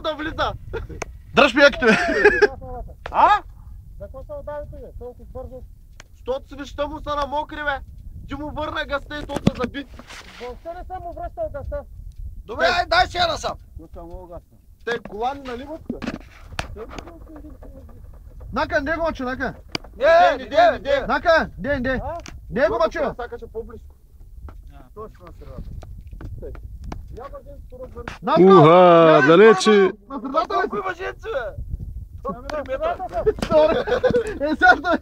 да влиза. Дръж ми якито е. А? За какво се удавите, бе? Толкова бързо. Щото свеща му са на мокри, бе. Ти му върна гъста и то се заби. Въобще не съм му връщал гъста. Добре, Ай, дай си я насам. Но съм много гъста. те колани нали вътре? Нака, не го мачу, нака. Не. Нака, не. Не го мачу. Сакаше по-близко. Точно на средата. Няма един скоро върши. Нака. Уха, далече. На средата ли? Колко въженци, бе? Е, сега.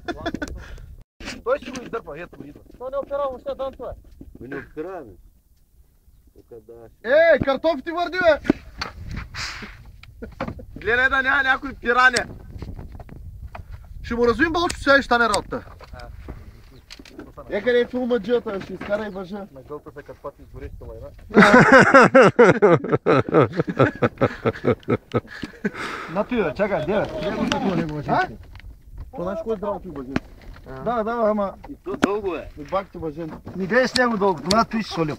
Той ще го издърпа, ето го идва. То не опира въобще дънто, е. Не опираме. Е, картофи ти върди, бе. Гледай да няма някой пиране. Ще му развим бълчо, сега и ще стане работа. Къде е филмаджията, ще изкарай въжа. На гълта се като път изгореща война. На ти, бе, чакай, де, бе. А? То знаеш кой е здравото и въженци? Да, ама... И то дълго е. И баките въженци. Не гледай с него дълго, това той си солил.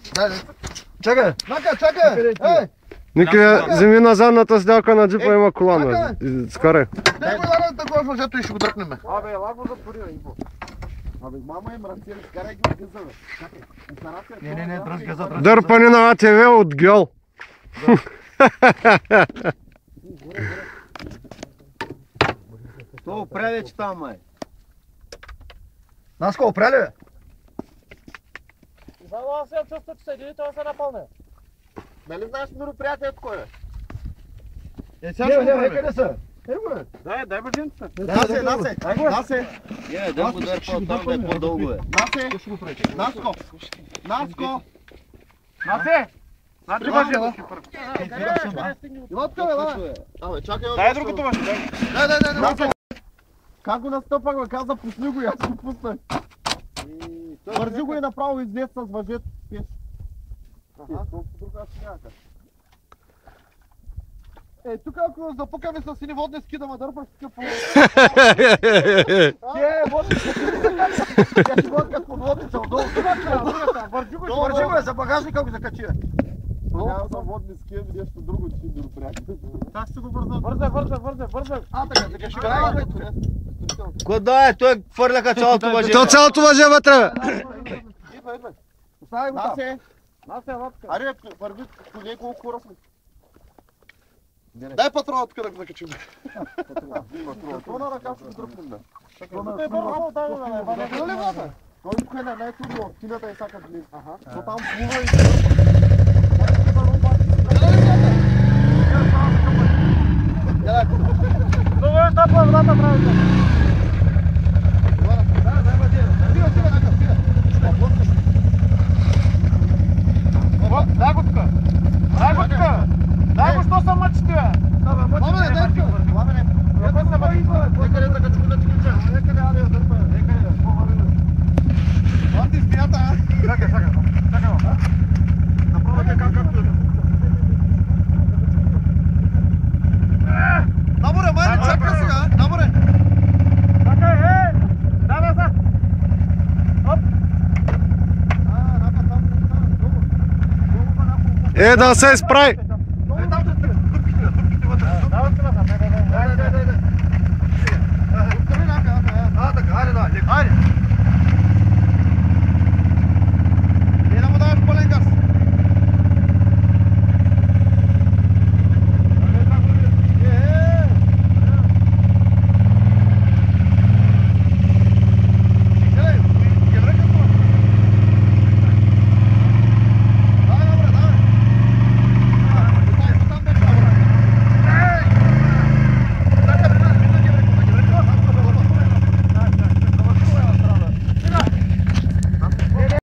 Чакай, Нака, чакай! Ей! Ника, вземи на задната седалка на джипа, има колана. Скарай. Дай го да такова въжето и ще го дръпнем. Абе, ела го затвори, Иво. Абе, мама им ръцели, скарай ги от гъза, бе. Чакай. Не, дръж газа, дръж. Дърпане на АТВ от гьол. То опря вече там, май. Наско, опря ли, бе? Завала се чувства, че седи и това се напълне. Нали знаеш мероприятието кой е? Е, сега ще го правим. Къде са? Дай въженците. Насе. Да го дърпа оттам, да е по-дълго е. Насе. Наско. Насе! Значи въженците ще Илотка, бе, да. Абе, чакай. Дай другото въже. Дай. Как го настъпах, бе, каза пусни го и аз го пуснах. Вързи го и направо излез с въжето. Пеш. Е, тук ако запукаме с сини водни ски да ме дърпаш тук по... Тя си водкат под водница отдолу. Вържи го е за багажника, го закачи. Няма за водни ски, ами нещо друго ти мероприятие. Как ще го върза? Бързай. А, така ще го Куда е? Той хвърляха цялото въже. То цялото въже вътре, бе. Идва. Оставай го там. Насе, лапка. Аре, върви по няколко хора сме. Дай патрона тук да го закачим. Патрона ръка ще го дръпнем, бе. Те бързо, дай го, бе. Той му е на най-трудно, кината е сака влиза. То там плува и Добре, тапа врата правилно. Дай го тук! Дай го, що са мъчите, бе! Ламене, дай тук! Ламене! Некъде да качу да ти ключа! Некъде аде да дърпа! Некъде, по-върви! Лам ти спината, а? Чакай, направете както е. Наборе, майде, чакай сега! Наборе! Чакай, дай назад. Оп. Е, да се изправи. Айде,